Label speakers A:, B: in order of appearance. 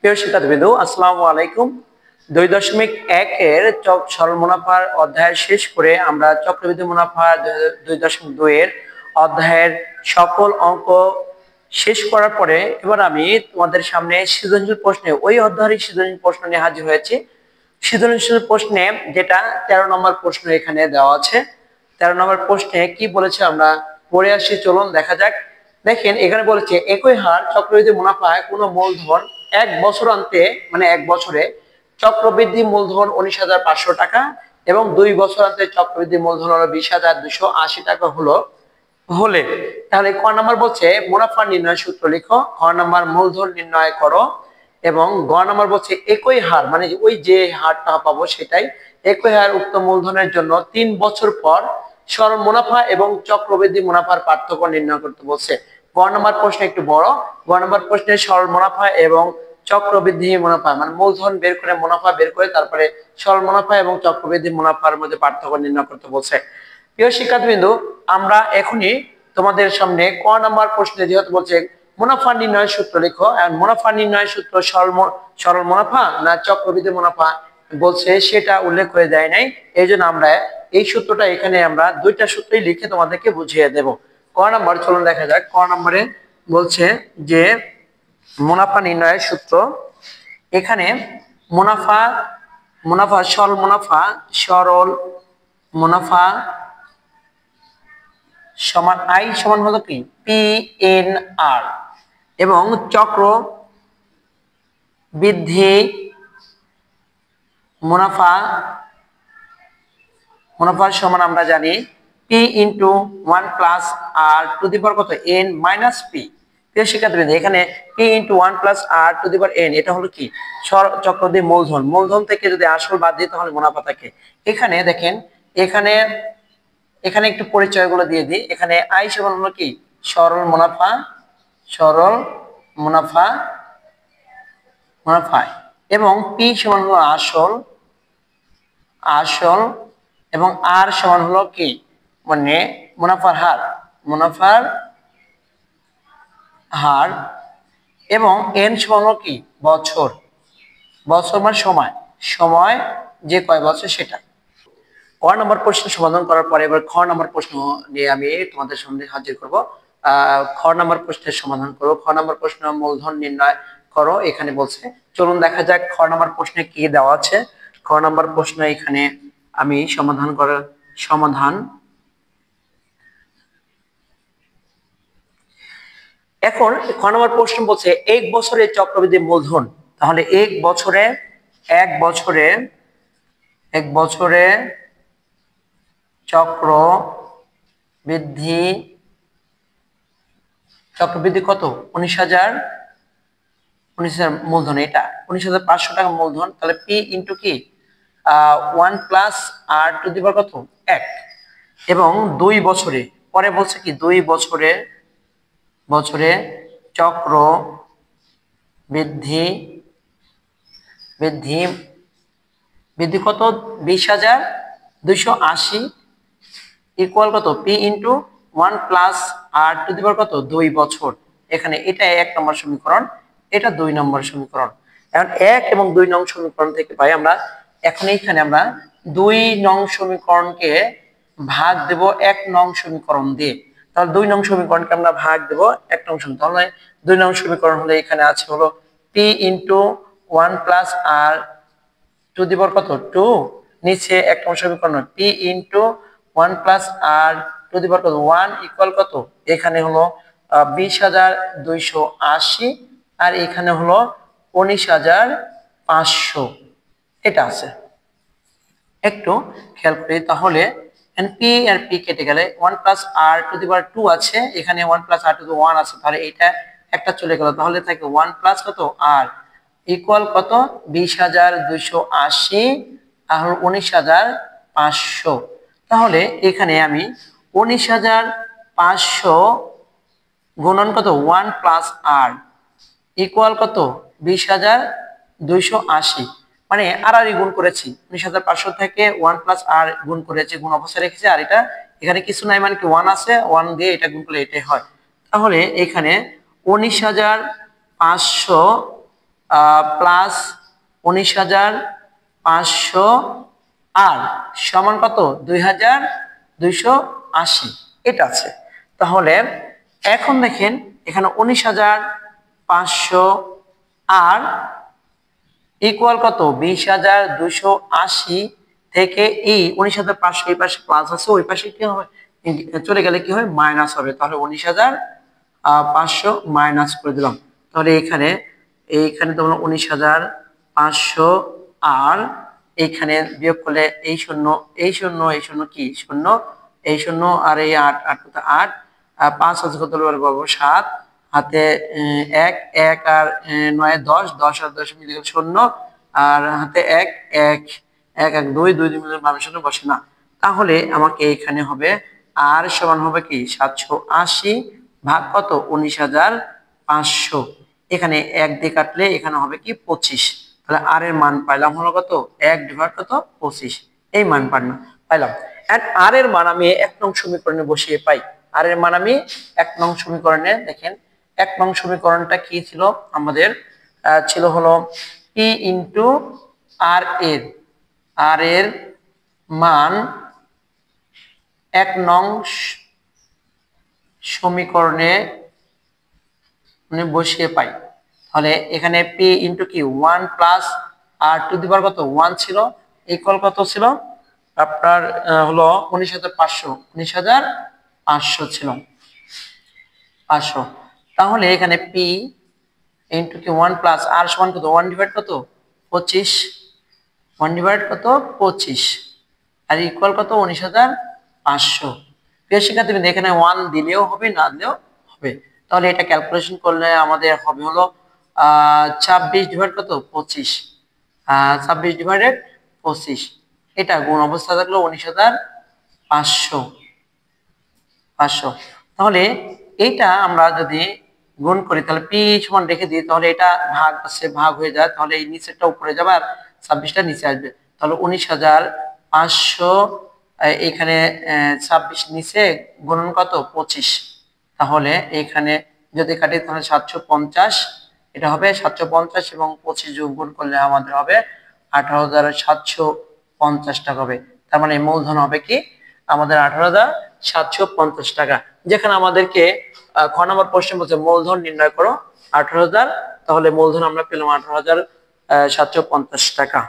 A: প্রিয় শিক্ষার্থীবৃন্দ, আসসালামু আলাইকুম। 2.1 এর সরল মুনাফার অধ্যায় শেষ করে আমরা চক্রবৃদ্ধি মুনাফা 2.2 এর অধ্যায়ের সকল অঙ্ক শেষ করার পরে এবার আমি তোমাদের সামনে সৃজনশীল প্রশ্নে ওই অধ্যায়ের সৃজনশীল প্রশ্ন নিয়ে হাজির হয়েছি। সৃজনশীল প্রশ্নে যেটা 13 নম্বর প্রশ্ন এখানে দেওয়া আছে। 13 নম্বর প্রশ্নে কি বলেছে আমরা পড়ে আসি, চলুন দেখা যাক। দেখেন এখানে বলেছে একই হার চক্রবৃদ্ধি মুনাফায় কোনো মূলধন এক বছর অন্তে মানে এক বছরে চক্রবৃদ্ধি মূলধন 19,500 টাকা এবং 2 বছর অন্তে চক্রবৃদ্ধি মূলধন হলো 20,280 টাকা হলে তাহলে ক নাম্বার বলছে মুনাফা নির্ণয় সূত্র লিখো, খ নাম্বার মূলধন নির্ণয় করো এবং গ নাম্বার বলছে একই হার মানে ওই যে হারটা পাবো সেটাই একই হার উক্ত মূলধনের জন্য 3 বছর পর সরল মুনাফা এবং চক্রবৃদ্ধি মুনাফার পার্থক্য নির্ণয় করতে বলছে। গ নম্বর প্রশ্ন একটু বড়। গ নম্বর প্রশ্নে সরল মুনাফা এবং চক্রবৃদ্ধি মুনাফা মানে মূলধন বের করে মুনাফা বের করে তারপরে সরল মুনাফা এবং চক্রবৃদ্ধি মুনাফার মধ্যে পার্থক্য নির্ণয় করতে বলছে। প্রিয় শিক্ষার্থীবৃন্দু, আমরা এখনই তোমাদের সামনে ক নম্বর প্রশ্নে যেহেতু বলছে মুনাফা নির্ণয় সূত্র লিখো, আর মুনাফা নির্ণয় সূত্র সরল মুনাফা না চক্রবৃদ্ধি মুনাফা বলছে সেটা উল্লেখ করে দেয় নাই। এই জন্য আমরা এই সূত্রটা এখানে আমরা দুইটা সূত্রই লিখে তোমাদেরকে বুঝিয়ে দেব। ক নম্বর চলুন দেখা যাক। ক নম্বরে বলছে যে মুনাফা নির্ণয়ের সূত্র। এখানে মুনাফা সরল মুনাফা সমান আই সমান হলো কি PNR এবং চক্র বৃদ্ধি মুনাফা সমান আমরা জানি P into 1 plus R to the power কত N মাইনাস P। প্রিয় শিক্ষার্থীবৃন্দ, এখানে P into 1 plus R to the power N এটা হলো কি চক্রবৃদ্ধি মূলধন থেকে যদি আসল বাদ দিই তাহলে মুনাফা থাকে। এখানে দেখেন এখানে একটু পরিচয়গুলো দিয়ে দিই। এখানে আই সমান হলো কি সরল মুনাফা এবং পি সমান হলো আসল এবং আর সমান হলো কি মানে মুনাফার হার এবং এন সমান হলো কি বছর মানে সময় যে কয় বছর সেটা। ক নম্বর প্রশ্ন সমাধান করার পরে এবার খ নম্বর প্রশ্ন নিয়ে আমি তোমাদের সামনে হাজির করব। খ নম্বর প্রশ্নের সমাধান করো। খ নম্বর প্রশ্ন মূলধন নির্ণয় করো এখানে বলছে। চলুন দেখা যাক খ নম্বর প্রশ্নে কি দেওয়া আছে। খ নম্বর প্রশ্ন এখানে আমি সমাধান এখন খ নম্বর প্রশ্ন বলছে এক বছরে চক্রবৃদ্ধি মূলধন, তাহলে এক বছরে চক্রবৃদ্ধি কত 19,000 মূলধন, এটা 19,500 টাকা মূলধন। তাহলে P ইন্টু কি 1 plus R to the power কত 1 এবং 2 বছরে পরে বলছে কি 2 বছরে চক্র বৃদ্ধি কত 20,280 ইকুয়াল কত P into 1 plus R to the power কত 2 বছর। এখানে এটা 1 নম্বর সমীকরণ, এটা 2 নম্বর সমীকরণ। এখন 1 এবং 2 নং সমীকরণ থেকে পাই আমরা এখন এখানে আমরা 2 নং সমীকরণকে ভাগ দেব 1 নং সমীকরণ দিয়ে। তাহলে 2 নং সমীকরণকে আমরা ভাগ দেব 1 নং সমীকরণ। তাহলে 2 নং সমীকরণ হলে এখানে আছে হলো P into 1 plus R to the power কত 2, নিচে 1 নং সমীকরণ P into 1 plus R to the power কত 1 ইকুয়াল কত এখানে হলো 20,280 আর এখানে হলো 19,500 এটা আছে। একটু খেয়াল করি তাহলে P আর P কেটে গেলে 1 প্লাস R টু দি পাওয়ার 2 আছে, এখানে 1 প্লাস R টু দি 1 আছে, তাহলে এটা একটা চলে গেল। তাহলে থাকে 1 প্লাস কত R ইকুয়াল কত 20,280 আর 19,500। তাহলে এখানে আমি 19,500 গুণন কত 1 প্লাস R ইকুয়াল কত 20,280 মানে আর গুণ করেছি 19,500 থেকে 1 প্লাস R গুণ করেছি, গুণ অবস্থায় রেখেছি। আর এটা এখানে কিছু নাই মানে কি 1 আছে, 1 দিয়ে এটা গুণ করলে এটাই হয়। তাহলে এখানে 19,500 প্লাস 19,500 আর সমান কত 2,280 এটা আছে। তাহলে এখন দেখেন এখানে 19,500 আর ইকুয়াল কত 20,280 থেকে এই 19,500 এই পাশে প্লাস আছে ওই পাশে কি হবে চলে গেলে কি হয় মাইনাস হবে। তাহলে 19,500 মাইনাস করে দিলাম। তাহলে এইখানে তোমরা 19,500 আর এইখানে বিয়োগ করলে এই শূন্য এই শূন্য এই শূন্য কি শূন্য এই শূন্য আর এই 8 8 কত 8 5 আছে কত বলবো 7 হাতে 1 1 আর 9 10 10 আর 10 মিলে গেল শূন্য আর হাতে 1 1 1 1 2 2 মিলে বামে শূন্য বসে না। তাহলে আমাকে এখানে হবে আর সমান হবে কি 780 ভাগ কত 19,500 এখানে 1 দিয়ে কাটলে এখানে হবে কি 25। তাহলে আর এর মান পাইলাম হলো কত 1 ডিভাইড কত 25 এই মান পাইলাম। এন্ড আর এর মান আমি 1 নং সমীকরণে বসিয়ে পাই। আর এর মান আমি 1 নং সমীকরণে দেখেন 1 নং সমীকরণটা কি ছিল আমাদের ছিল হলো p ইনটু আর এর মান 1 নং সমীকরণে বসিয়ে পাই। তাহলে এখানে p ইনটু কি 1 plus R two the power কত 1 ছিল ইকুয়াল কত ছিল আপনার হলো 19,500 ছিল 500। তাহলে এখানে p ইনটু কি 1 প্লাস আর সমান কত 1 ডিভাইড কত 25 1 ডিভাইড কত 25 আর ইকুয়াল কত 19,500। প্রিয় শিক্ষার্থী এখানে 1 দিলেও হবে না দিলেও হবে। তাহলে এটা ক্যালকুলেশন করলে আমাদের হবে হলো 26 ডিভাইড কত 25 26 ডিভাইডেড 25 এটা গুণ অবস্থা থাকলো 19,500। তাহলে এইটা আমরা যদি গুণ করি তাহলে p সমান রেখে দিই তাহলে এটা ভাগ আছে ভাগ হয়ে যায় তাহলে এই নিচেরটা উপরে যাবে আর 26টা নিচে আসবে। তাহলে 19,500 এখানে 26 নিচে গুণন কত 25। তাহলে এখানে যদি কাটি তাহলে 750 এটা হবে 750 এবং 25 যোগ গুণ করলে আমাদের হবে 18,750 টাকা হবে। তার মানে মূলধন হবে কি আমাদের 18,750 টাকা। যেখানে আমাদেরকে খ নম্বর প্রশ্ন বলছে মূলধন নির্ণয় করো 18,000 তাহলে মূলধন আমরা পেলাম 18,750 টাকা।